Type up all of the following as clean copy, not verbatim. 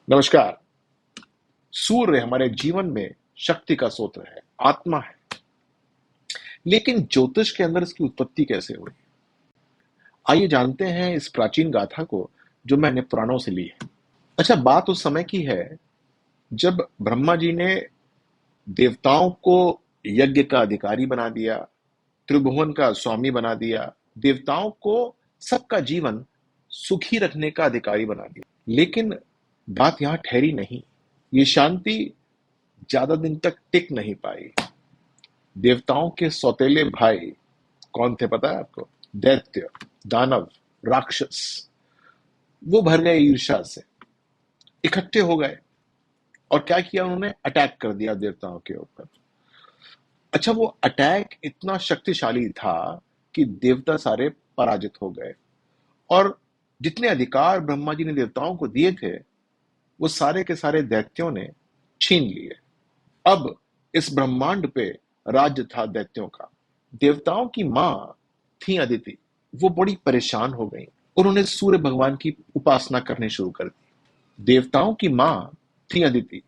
नमस्कार। सूर्य हमारे जीवन में शक्ति का स्रोत है, आत्मा है। लेकिन ज्योतिष के अंदर इसकी उत्पत्ति कैसे हुई? आइए जानते हैं इस प्राचीन गाथा को जो मैंने पुराणों से ली है। अच्छा, बात उस समय की है जब ब्रह्मा जी ने देवताओं को यज्ञ का अधिकारी बना दिया, त्रिभुवन का स्वामी बना दिया, देवताओं को सबका जीवन सुखी रखने का अधिकारी बना दिया। लेकिन बात यहां ठहरी नहीं। ये शांति ज्यादा दिन तक टिक नहीं पाई। देवताओं के सौतेले भाई कौन थे पता है आपको? दैत्य, दानव, राक्षस। वो भर गए ईर्ष्या से, इकट्ठे हो गए और क्या किया उन्होंने? अटैक कर दिया देवताओं के ऊपर। अच्छा, वो अटैक इतना शक्तिशाली था कि देवता सारे पराजित हो गए और जितने अधिकार ब्रह्मा जी ने देवताओं को दिए थे वो सारे के सारे दैत्यों ने छीन लिए। अब इस ब्रह्मांड पे राज्य था दैत्यों का। देवताओं की मां थी अदिति। वो बड़ी परेशान हो गई। उन्होंने सूर्य भगवान की उपासना करनी शुरू कर दी। देवताओं की मां थी अदिति।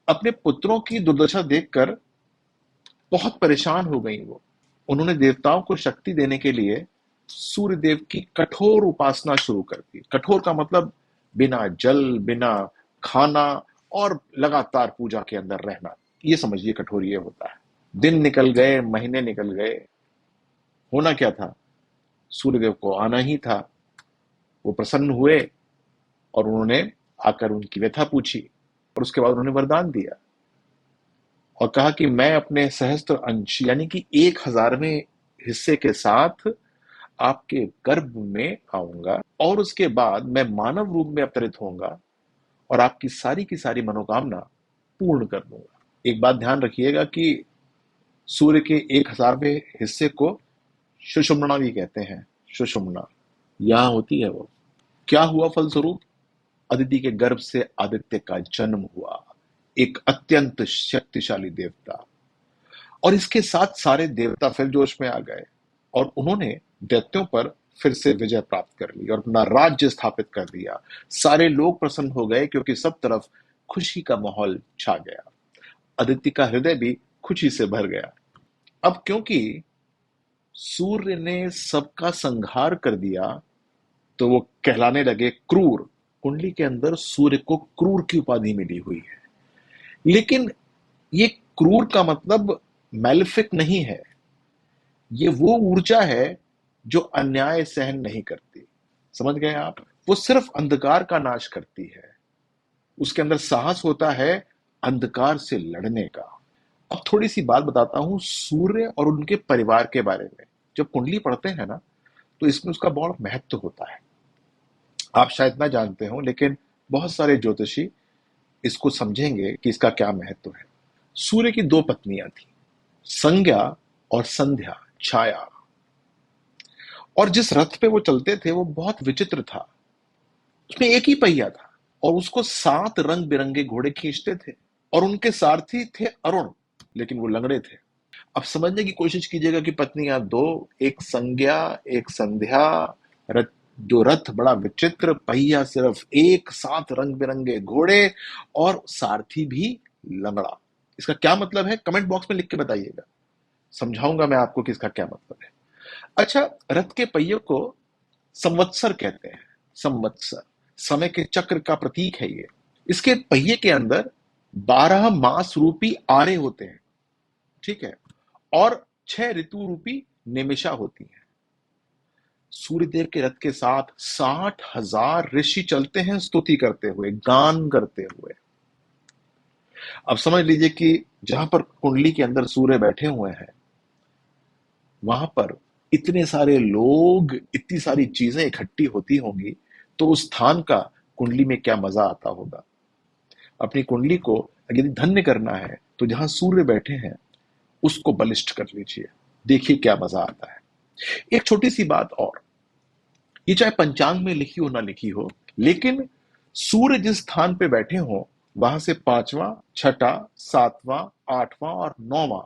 अपने पुत्रों की दुर्दशा देखकर बहुत परेशान हो गई वो। उन्होंने देवताओं को शक्ति देने के लिए सूर्य देव की कठोर उपासना शुरू कर दी। कठोर का मतलब बिना जल, बिना खाना और लगातार पूजा के अंदर रहना। ये समझिए कठोर ये होता है। दिन निकल गए, महीने निकल गए। होना क्या था? सूर्यदेव को आना ही था। वो प्रसन्न हुए और उन्होंने आकर उनकी व्यथा पूछी और उसके बाद उन्होंने वरदान दिया और कहा कि मैं अपने सहस्त्र अंश यानी कि 1,000वें हिस्से के साथ आपके गर्भ में आऊंगा और उसके बाद मैं मानव रूप में अवतरित होऊंगा और आपकी सारी की सारी मनोकामना पूर्ण कर दूंगा। एक बात ध्यान रखिएगा कि सूर्य के 1,000वें हिस्से को सुषुम्ना भी कहते हैं। सुषुम्ना यहां होती है वो। क्या हुआ फलस्वरूप? अदिति के गर्भ से आदित्य का जन्म हुआ, एक अत्यंत शक्तिशाली देवता। और इसके साथ सारे देवता फिर जोश में आ गए और उन्होंने दैत्यों पर फिर से विजय प्राप्त कर ली और अपना राज्य स्थापित कर दिया। सारे लोग प्रसन्न हो गए क्योंकि सब तरफ खुशी का माहौल छा गया। अदिति का हृदय भी खुशी से भर गया। अब क्योंकि सूर्य ने सबका संहार कर दिया तो वो कहलाने लगे क्रूर। कुंडली के अंदर सूर्य को क्रूर की उपाधि मिली हुई है। लेकिन ये क्रूर का मतलब मैलिफिक नहीं है। ये वो ऊर्जा है जो अन्याय सहन नहीं करती। समझ गए आप? वो सिर्फ अंधकार का नाश करती है। उसके अंदर साहस होता है अंधकार से लड़ने का। अब थोड़ी सी बात बताता हूं सूर्य और उनके परिवार के बारे में। जब कुंडली पढ़ते हैं ना तो इसमें उसका बहुत महत्व होता है। आप शायद ना जानते हो लेकिन बहुत सारे ज्योतिषी इसको समझेंगे कि इसका क्या महत्व है। सूर्य की दो पत्नियां थी, संज्ञा और संध्या, छाया। और जिस रथ पे वो चलते थे वो बहुत विचित्र था। उसमें एक ही पहिया था और उसको 7 रंग बिरंगे घोड़े खींचते थे और उनके सारथी थे अरुण, लेकिन वो लंगड़े थे। अब समझने की कोशिश कीजिएगा कि पत्नियां दो, एक संज्ञा, एक संध्या। रथ, जो रथ बड़ा विचित्र, पहिया सिर्फ एक, 7 रंग बिरंगे घोड़े और सारथी भी लंगड़ा। इसका क्या मतलब है कमेंट बॉक्स में लिख के बताइएगा। समझाऊंगा मैं आपको कि इसका क्या मतलब है। अच्छा, रथ के पहिए को संवत्सर कहते हैं। संवत्सर समय के चक्र का प्रतीक है ये। इसके पहिए के अंदर 12 मास रूपी आरे होते हैं, ठीक है, और 6 ऋतु रूपी निमिषा होती है। सूर्यदेव के रथ के साथ 60,000 ऋषि चलते हैं स्तुति करते हुए, गान करते हुए। अब समझ लीजिए कि जहां पर कुंडली के अंदर सूर्य बैठे हुए हैं वहां पर इतने सारे लोग, इतनी सारी चीजें इकट्ठी होती होंगी तो उस स्थान का कुंडली में क्या मजा आता होगा। अपनी कुंडली को यदि धन्य करना है तो जहां सूर्य बैठे हैं उसको बलिष्ठ कर लीजिए। देखिए क्या मजा आता है। एक छोटी सी बात और, ये चाहे पंचांग में लिखी हो ना लिखी हो, लेकिन सूर्य जिस स्थान पे बैठे हो वहां से 5वां, छठा, 7वां, 8वां और 9वां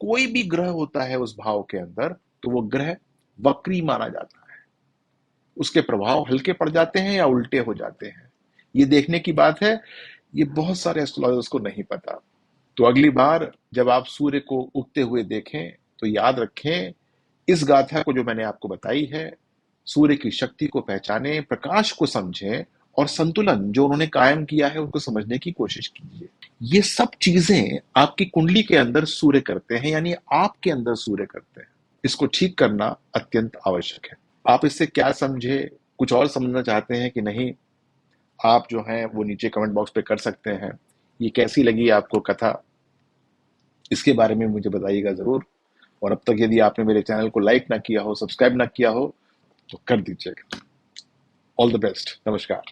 कोई भी ग्रह होता है उस भाव के अंदर तो वो ग्रह वक्री माना जाता है। उसके प्रभाव हल्के पड़ जाते हैं या उल्टे हो जाते हैं। ये देखने की बात है, ये बहुत सारे एस्ट्रोलॉजर्स को नहीं पता। तो अगली बार जब आप सूर्य को उगते हुए देखें तो याद रखें इस गाथा को जो मैंने आपको बताई है। सूर्य की शक्ति को पहचानें, प्रकाश को समझें और संतुलन जो उन्होंने कायम किया है उनको समझने की कोशिश कीजिए। ये सब चीजें आपकी कुंडली के अंदर सूर्य करते हैं, यानी आपके अंदर सूर्य करते हैं। इसको ठीक करना अत्यंत आवश्यक है। आप इससे क्या समझे, कुछ और समझना चाहते हैं कि नहीं, आप जो हैं वो नीचे कमेंट बॉक्स पे कर सकते हैं। ये कैसी लगी आपको कथा, इसके बारे में मुझे बताइएगा जरूर। और अब तक यदि आपने मेरे चैनल को लाइक ना किया हो, सब्सक्राइब ना किया हो, तो कर दीजिएगा। All the best. नमस्कार।